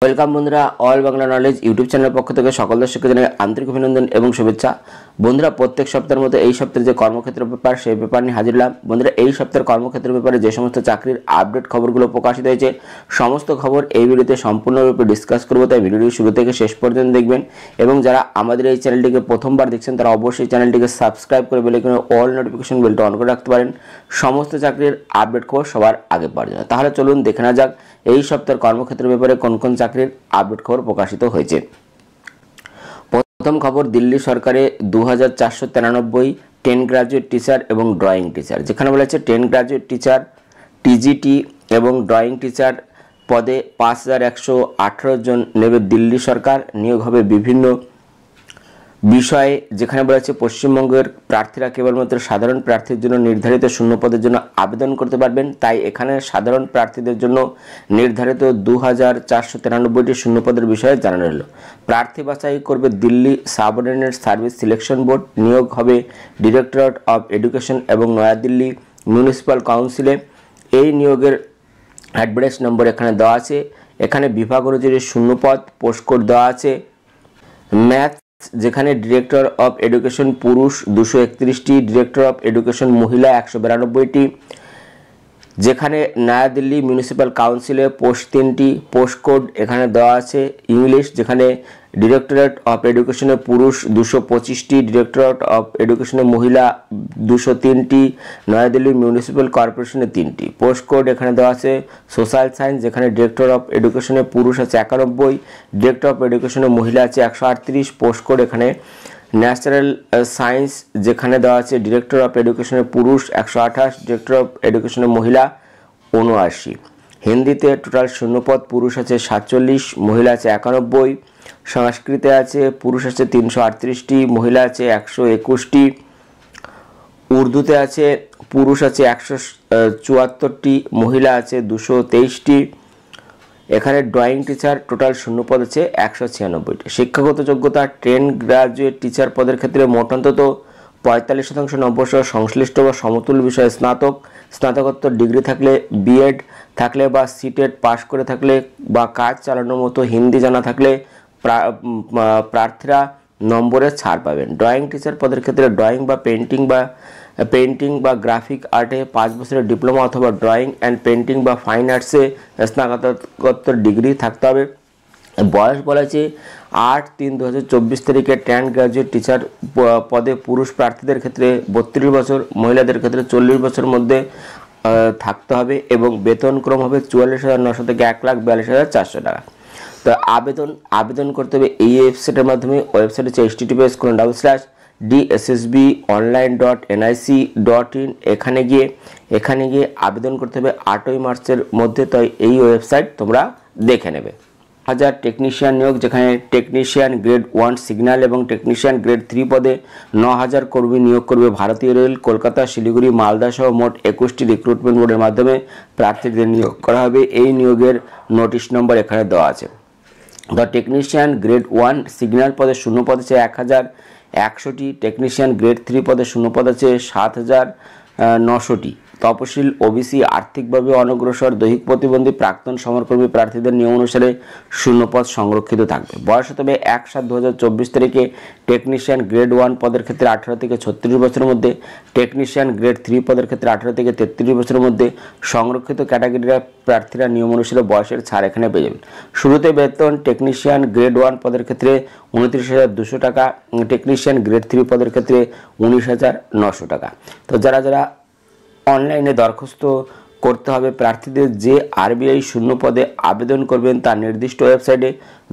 Welcome বন্ধুরা, all Bangla knowledge YouTube চ্যানেলের পক্ষ থেকে সকল দর্শককে জানাই আন্তরিক অভিনন্দন এবং শুভেচ্ছা। বন্ধুরা, প্রত্যেক সপ্তাহের মতো এই সপ্তাহের যে কর্মক্ষেত্র পেপার সেই পেপার নিয়ে হাজির হলাম। বন্ধুরা, এই সপ্তাহের কর্মক্ষেত্র পেপারে যে সমস্ত চাকরির আপডেট খবরগুলো প্রকাশিত হয়েছে সমস্ত খবর এই ভিডিওতে সম্পূর্ণরূপে ডিসকাস করবো, তাই ভিডিওটি শুরু থেকে শেষ পর্যন্ত দেখবেন। এবং যারা আমাদের এই চ্যানেলটিকে প্রথমবার দেখছেন তারা অবশ্যই চ্যানেলটিকে সাবস্ক্রাইব করে বেল আইকনে অল নোটিফিকেশন বেলটা অন করে রাখতে পারেন সমস্ত চাকরির আপডেট খবর সবার আগে পাওয়ার জন্য। তাহলে চলুন দেখে না যাক এই সপ্তাহের কর্মক্ষেত্র ব্যাপারে কোন কোন চাকরির আপডেট খবর প্রকাশিত হয়েছে। প্রথম খবর, দিল্লি সরকারে 2493 10 গ্রাজুয়েট টিচার এবং ড্রয়িং টিচার, যেখানে বলা হচ্ছে 10 গ্রাজুয়েট টিচার টিজিটি এবং ড্রয়িং টিচার পদে 5118 জন নেবে দিল্লি সরকার। নিয়োগ হবে বিভিন্ন বিষয়ে, যেখানে বলা হচ্ছে পশ্চিমবঙ্গের প্রার্থীরা কেবলমাত্র সাধারণ প্রার্থীর জন্য নির্ধারিত শূন্য পদের জন্য আবেদন করতে পারবেন। তাই এখানে সাধারণ প্রার্থীদের জন্য নির্ধারিত 2493টি শূন্য পদের বিষয়ে জানানো হলো। প্রার্থী বাছাই করবে Delhi subordinate service selection board. নিয়োগ হবে ডিরেক্টরেট অফ এডুকেশন এবং নয়াদিল্লি মিউনিসিপ্যাল কাউন্সিলে। এই নিয়োগের অ্যাডভার্টাইজ নম্বর এখানে দেওয়া আছে। এখানে বিভাগ অনুযায়ী শূন্য পদ, পোস্ট কোড দেওয়া আছে। ম্যাথ, যেখানে ডিরেক্টর অফ এডুকেশন পুরুষ 231টি, ডিরেক্টর অফ এডুকেশন মহিলা 192টি। যেখানে নয়াদিল্লি মিউনিসিপ্যাল কাউন্সিলে পোস্ট 3টি, পোস্ট কোড এখানে দেওয়া আছে। ইংলিশ, যেখানে ডিরেক্টরেট অফ এডুকেশনে পুরুষ 225টি, ডিরেক্টরেট অফ এডুকেশনে মহিলা 203টি, নয়াদিল্লি মিউনিসিপ্যাল কর্পোরেশনে 3টি। পোস্ট কোড এখানে দেওয়া আছে। সোশ্যাল সায়েন্স, যেখানে ডিরেক্টর অফ এডুকেশনে পুরুষ আছে 91, ডিরেক্টর অফ এডুকেশনে মহিলা আছে 138। পোস্ট কোড এখানে ন্যাচারাল সায়েন্স, যেখানে দেওয়া আছে ডিরেক্টর অফ এডুকেশনের পুরুষ 128, ডিরেক্টর অফ এডুকেশনের মহিলা 79। হিন্দিতে টোটাল শূন্যপদ পুরুষ আছে 47, মহিলা আছে 91। সংস্কৃতে আছে পুরুষ আছে 338টি, মহিলা আছে 121টি। উর্দুতে আছে পুরুষ আছে 174টি, মহিলা আছে 223টি। এখানে ড্রয়িং টিচার টোটাল শূন্যপদ আছে 196টি। শিক্ষাগত যোগ্যতা 10 গ্রাজুয়েট টিচার পদের ক্ষেত্রে মোট অন্তত 45% নম্বরসহ সংশ্লিষ্ট বা সমতুল বিষয়ে স্নাতকোত্তর ডিগ্রি থাকলে, বিএড থাকলে বা সিটেট পাশ করে থাকলে বা কাজ চালানোর মতো হিন্দি জানা থাকলে প্রার্থীরা নম্বরে ছাড় পাবেন। ড্রয়িং টিচার পদের ক্ষেত্রে পেন্টিং বা গ্রাফিক আর্টে 5 বছরের ডিপ্লোমা অথবা ড্রয়িং অ্যান্ড পেন্টিং বা ফাইন আর্টসে স্নাতকোত্তর ডিগ্রি থাকতে হবে। বয়স বলা আছে 8/3/2024 তারিখে 10 গ্রাজুয়েট টিচার পদে পুরুষ প্রার্থীদের ক্ষেত্রে 32 বছর, মহিলাদের ক্ষেত্রে 40 বছরের মধ্যে থাকতে হবে এবং বেতন ক্রম হবে 44,900 থেকে 1,42,400 টাকা। তো আবেদন করতে হবে এই ওয়েবসাইটের মাধ্যমে। ওয়েবসাইট হচ্ছে https://dssbonline.nic.in। এখানে গিয়ে আবেদন করতে হবে 8ই মার্চের মধ্যে। তাই এই ওয়েবসাইট তোমরা দেখে নেবে। 1000 টেকনিশিয়ান নিয়োগ, যেখানে টেকনিশিয়ান গ্রেড 1 সিগন্যাল এবং টেকনিশিয়ান গ্রেড 3 পদে 9000 কর্মী নিয়োগ করবে ভারতীয় রেল। কলকাতা, শিলিগুড়ি, মালদা সহ মোট 21টি রিক্রুটমেন্ট বোর্ডের মাধ্যমে প্রার্থীদের নিয়োগ করা হবে। এই নিয়োগের নোটিশ নম্বর এখানে দেওয়া আছে। দ্য টেকনিশিয়ান গ্রেড 1 সিগন্যাল পদে শূন্য পদ আছে 1100টি, টেকনিশিয়ান গ্রেড 3 পদে শূন্য পদ আছে 7900টি। তপশিল, ওবিসি, আর্থিকভাবে অনগ্রসর, দৈহিক প্রতিবন্ধী, প্রাক্তন সমরকর্মী প্রার্থীদের নিয়ম অনুসারে শূন্যপদ সংরক্ষিত থাকবে। বয়স হতে হবে 1/7/2024 তারিখে টেকনিশিয়ান গ্রেড 1 পদের ক্ষেত্রে 18 থেকে 36 বছরের মধ্যে, টেকনিশিয়ান গ্রেড 3 পদের ক্ষেত্রে 18 থেকে 33 বছরের মধ্যে। সংরক্ষিত ক্যাটাগরির প্রার্থীরা নিয়ম অনুসারে বয়সের ছাড় এখানে পেয়ে যাবেন। শুরুতে বেতন টেকনিশিয়ান গ্রেড 1 পদের ক্ষেত্রে 29,200 টাকা, টেকনিশিয়ান গ্রেড 3 পদের ক্ষেত্রে 19,900 টাকা। তো যারা অনলাইনে দরখাস্ত করতে হবে প্রার্থীদের, যে আরবিআই শূন্য পদে আবেদন করবেন তার নির্দিষ্ট ওয়েবসাইটে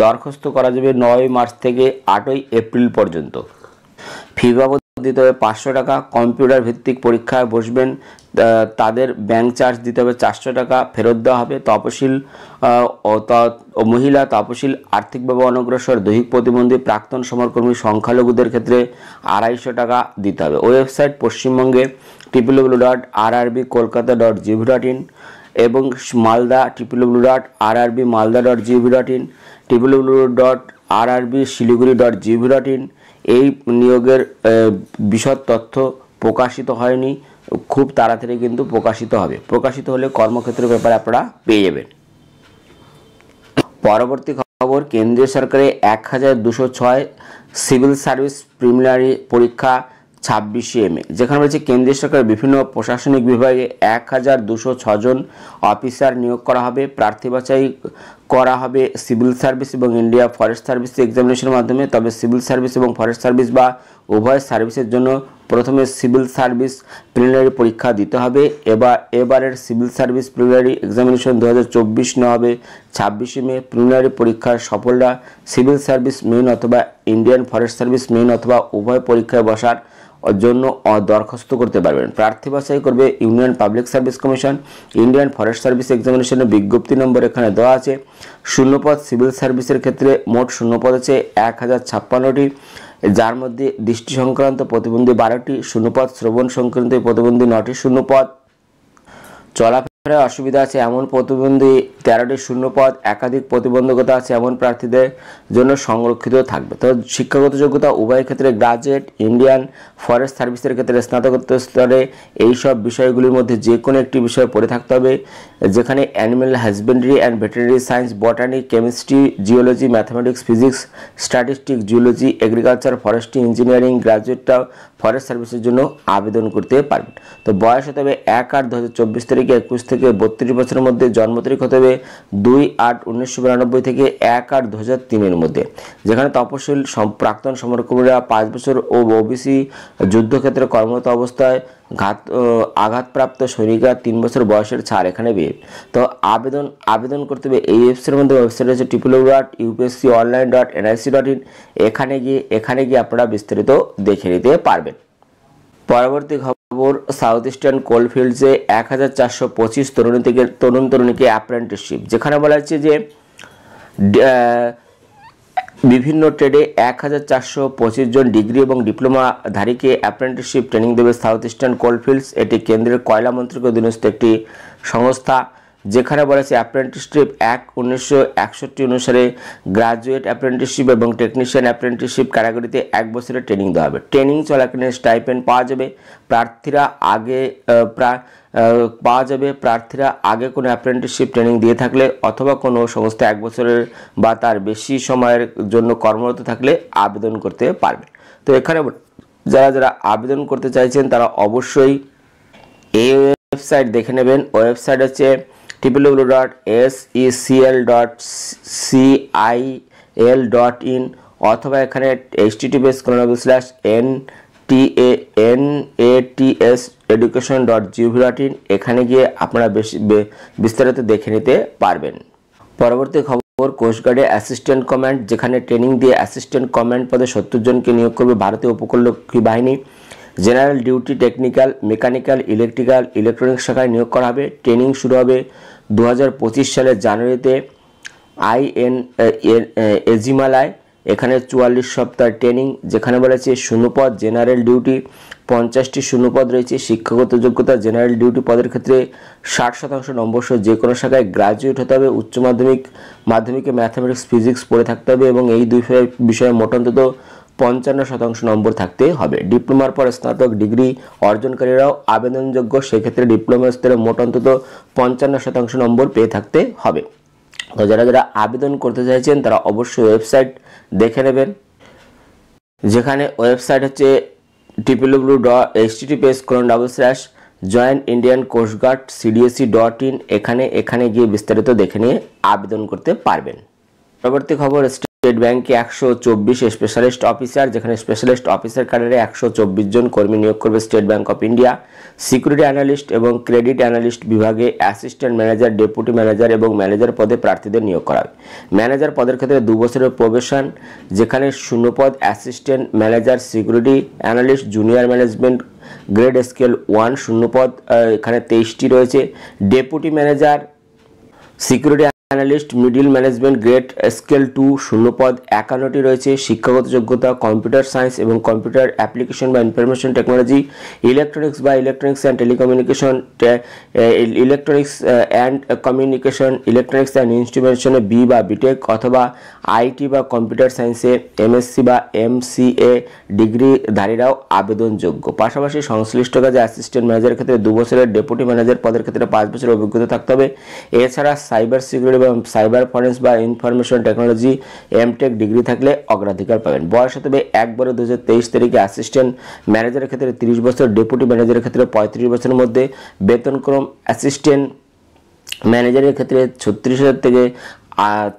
দরখাস্ত করা যাবে 9 মার্চ থেকে 8 এপ্রিল পর্যন্ত। ফি বাবদ দিতে হবে 500 টাকা। কম্পিউটার ভিত্তিক পরীক্ষায় বসবেন তাদের ব্যাংক চার্জ দিতে হবে 400 টাকা, ফেরত দেওয়া হবে। তপশিল মহিলা, তপশিল, আর্থিকভাবে অনগ্রসর, দৈহিক প্রতিবন্ধী, প্রাক্তন সমরকর্মী, সংখ্যালঘুদের ক্ষেত্রে 250 টাকা দিতে হবে। ওয়েবসাইট পশ্চিমবঙ্গে www.rbkolkata.gov.in এবং মালদা www.rbmalda.gov.in, www.rbsiliguri.gov.in। এই নিয়োগের বিশদ তথ্য প্রকাশিত হয়নি, খুব তাড়াতাড়ি কিন্তু প্রকাশিত হবে। প্রকাশিত হলে কর্মক্ষেত্রের ব্যাপারে আপনারা পেয়ে যাবেন। পরবর্তী খবর, কেন্দ্রীয় সরকারের 1206 সিভিল সার্ভিস প্রিলিমিনারি পরীক্ষা 26 মে, যেখানে রয়েছে কেন্দ্রীয় সরকারের বিভিন্ন প্রশাসনিক বিভাগে 1206 জন অফিসার নিয়োগ করা হবে। প্রার্থী বাছাই করা হবে সিভিল সার্ভিস এবং ইন্ডিয়া ফরেস্ট সার্ভিস এক্সামিনেশনের মাধ্যমে। তবে সিভিল সার্ভিস এবং ফরেস্ট সার্ভিস বা উভয় সার্ভিসের জন্য প্রথমে সিভিল সার্ভিস প্রিলিমিনারি পরীক্ষা দিতে হবে। এবারের সিভিল সার্ভিস প্রিলিমিনারি এক্সামিনেশন 2024 না হবে 26 মে। প্রিলিমিনারি পরীক্ষার সফলরা সিভিল সার্ভিস মেইন অথবা ইন্ডিয়ান ফরেস্ট সার্ভিস মেইন অথবা উভয় পরীক্ষায় বসার জন্য দরখাস্ত করতে পারবেন। প্রার্থী বাছাই করবে union public service commission. Indian forest service এক্সামিনেশনের বিজ্ঞপ্তি নম্বর এখানে দেওয়া আছে। শূন্যপদ সিভিল সার্ভিসের ক্ষেত্রে মোট শূন্যপদ আছে 1056টি, যার মধ্যে দৃষ্টি সংক্রান্ত প্রতিবন্ধী 12টি, শূন্যপদ শ্রবণ সংক্রান্ত প্রতিবন্ধী 9টি, শূন্যপদ চলাফেরায় অসুবিধা আছে এমন প্রতিবন্ধী 13টি, শূন্যপদ একাধিক প্রতিবন্ধকতা আছে এমন প্রার্থীদের জন্য সংরক্ষিত থাকবে। তো শিক্ষাগত যোগ্যতা উভয় ক্ষেত্রে গ্রাজুয়েট, ইন্ডিয়ান ফরেস্ট সার্ভিসের ক্ষেত্রে স্নাতকোত্তর স্তরে এইসব বিষয়গুলির মধ্যে যে কোনো একটি বিষয় পড়ে থাকতে হবে, যেখানে animal husbandry and veterinary science, botany, chemistry, geology, mathematics, physics, statistics, geology, agriculture, forestry, engineering গ্রাজুয়েটটাও ফরেস্ট সার্ভিসের জন্য আবেদন করতে পারবেন। তো বয়স হতে হবে 1/8/2024 তারিখে 21 থেকে 32 বছরের মধ্যে। জন্ম তারিখ হতে হবে 2/8/1992 থেকে 1/8/2003 মধ্যে। যেখানে তপশিল প্রাক্তন সমরকর্মীরা 5 বছর ও ওবিসি যুদ্ধক্ষেত্রে কর্মরত অবস্থায় আঘাতপ্রাপ্ত সৈনিকরা 3 বছর বয়সের ছাড় এখানে পেয়ে। তো আবেদন করতে হবে এই ওয়েবসাইটের মধ্যে। ওয়েবসাইট হচ্ছে www.upsconline.nic.in। এখানে গিয়ে আপনারা বিস্তারিত দেখে নিতে পারবেন। পরবর্তী খবর, সাউথ ইস্টার্ন কোলফিল্ডসে 1425 তরুণীকে অ্যাপ্রেন্টিসশিপ, যেখানে বলা হচ্ছে যে বিভিন্ন ট্রেডে 1425 জন ডিগ্রি এবং ডিপ্লোমাধারীকে অ্যাপ্রেন্টিসশিপ ট্রেনিং দেবে সাউথ ইস্টার্ন কোলফিল্ডস। এটি কেন্দ্রের কয়লা মন্ত্রকের অধীনস্থ একটি সংস্থা, যেখানে বলেছে অ্যাপ্রেন্টিসশিপ অ্যাক্ট 1961 অনুসারে গ্রাজুয়েট অ্যাপ্রেন্টিসশিপ এবং টেকনিশিয়ান অ্যাপ্রেন্টিসশিপ ক্যাটাগরিতে 1 বছরের ট্রেনিং দেওয়া হবে। ট্রেনিং চলাকালীন স্টাইপেন্ড পাওয়া যাবে। প্রার্থীরা আগে কোনো অ্যাপ্রেন্টিসশিপ ট্রেনিং দিয়ে থাকলে অথবা কোনো সংস্থা 1 বছরের বা তার বেশি সময়ের জন্য কর্মরত থাকলে আবেদন করতে পারবে। তো এখানে যারা আবেদন করতে চাইছেন তারা অবশ্যই এই ওয়েবসাইট দেখে নেবেন। ওয়েবসাইট হচ্ছে www.secil.cil.in অথবা এখানে https://nats.education.gov.in। এখানে গিয়ে আপনারা বিস্তারিত দেখে নিতে পারবেন। পরবর্তী খবর, কোস্টগার্ডে অ্যাসিস্ট্যান্ট কমান্ড, যেখানে ট্রেনিং দিয়ে অ্যাসিস্ট্যান্ট কমান্ড পদে 70 জনকে নিয়োগ করবে ভারতীয় উপকূলরক্ষী বাহিনী। General duty technical, mechanical, electrical, electronics শাখায় নিয়োগ করা হবে। ট্রেনিং শুরু হবে 2025 সালের জানুয়ারিতে এজিমালায়। এখানে 44 সপ্তাহ ট্রেনিং, যেখানে বলেছে শূন্যপদ জেনারেল ডিউটি 50টি শূন্যপদ রয়েছে। শিক্ষাগত যোগ্যতা জেনারেল ডিউটি পদের ক্ষেত্রে 60% নম্বর সহ যে কোনো শাখায় গ্রাজুয়েট হতে হবে। উচ্চ মাধ্যমিকে ম্যাথামেটিক্স, ফিজিক্স পড়ে থাকতে হবে এবং এই দুই বিষয়ে মোট অন্তত 55% নম্বর থাকতে হবে। ডিপ্লোমার পর স্নাতক ডিগ্রি অর্জনকারীরাও আবেদনযোগ্য, সেক্ষেত্রে ডিপ্লোমা স্তরে মোট অন্তত 55% নম্বর পেয়ে থাকতে হবে। তো যারা আবেদন করতে চাইছেন তারা অবশ্যই ওয়েবসাইট দেখে নেবেন, যেখানে ওয়েবসাইট হচ্ছে www.https://joinindiancoastguardcdsc.in। এখানে গিয়ে বিস্তারিত দেখে নিয়ে আবেদন করতে পারবেন। পরবর্তী খবর, স্টেট ব্যাংকে 124 স্পেশালিস্ট অফিসার, যেখানে স্পেশালিস্ট অফিসার ক্যাডারে 124 জন কর্মী নিয়োগ করবে state bank of India. Security analyst এবং ক্রেডিট অ্যানালিস্ট বিভাগে অ্যাসিস্ট্যান্ট ম্যানেজার, ডেপুটি ম্যানেজার এবং ম্যানেজার পদে প্রার্থীদের নিয়োগ করা হবে। ম্যানেজার পদের ক্ষেত্রে 2 বছরের প্রবেশন, যেখানে শূন্যপদ assistant manager, security analyst, junior management grade scale 1 শূন্যপদ এখানে 23টি রয়েছে। Deputy manager, security analyst, middle management grade scale 2 শূন্যপদ 51টি রয়েছে। শিক্ষাগত যোগ্যতা কম্পিউটার সায়েন্স এবং কম্পিউটার অ্যাপ্লিকেশন বা information technology, electronics and telecommunication, electronics and ইনস্ট্রুমেন্টেশনে বি বা বিটেক অথবা আইটি বা কম্পিউটার সায়েন্সে এমএসসি বা এমসিএ ডিগ্রিধারীরাও আবেদনযোগ্য। পাশাপাশি সংশ্লিষ্ট কাজে অ্যাসিস্ট্যান্ট ম্যানেজারের ক্ষেত্রে 2 বছরের, ডেপুটি ম্যানেজার পদের ক্ষেত্রে 5 বছরের অভিজ্ঞতা থাকতে হবে। এছাড়া সাইবার সিকিউরিটি এবং সাইবার ফরেন্স বা ইনফরমেশন টেকনোলজি এমটেক ডিগ্রি থাকলে অগ্রাধিকার পাবেন। বয়স হতে হবে 1/12/2023 তারিখে অ্যাসিস্ট্যান্ট ম্যানেজারের ক্ষেত্রে 30 বছর, ডেপুটি ম্যানেজারের ক্ষেত্রে 35 বছরের মধ্যে। বেতনক্রম অ্যাসিস্ট্যান্ট ম্যানেজারের ক্ষেত্রে 36,000 থেকে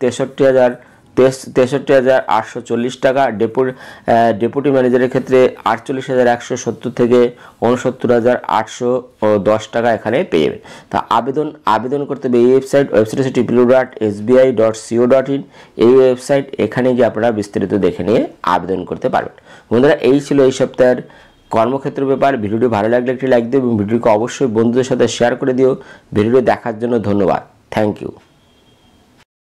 63,840 টাকা, ডেপুটি ম্যানেজারের ক্ষেত্রে 48,170 থেকে 69,810 টাকা এখানে পেয়ে যাবেন। তা আবেদন করতে হবে এই ওয়েবসাইট হচ্ছে www.sbi.co.in। এই ওয়েবসাইট, এখানে গিয়ে আপনারা বিস্তারিত দেখে নিয়ে আবেদন করতে পারবেন। বন্ধুরা, এই ছিল এই সপ্তাহের কর্মক্ষেত্র ব্যাপার। ভিডিওটি ভালো লাগলে একটি লাইক দিও এবং ভিডিওকে অবশ্যই বন্ধুদের সাথে শেয়ার করে দিও। ভিডিওটি দেখার জন্য ধন্যবাদ। Thank you.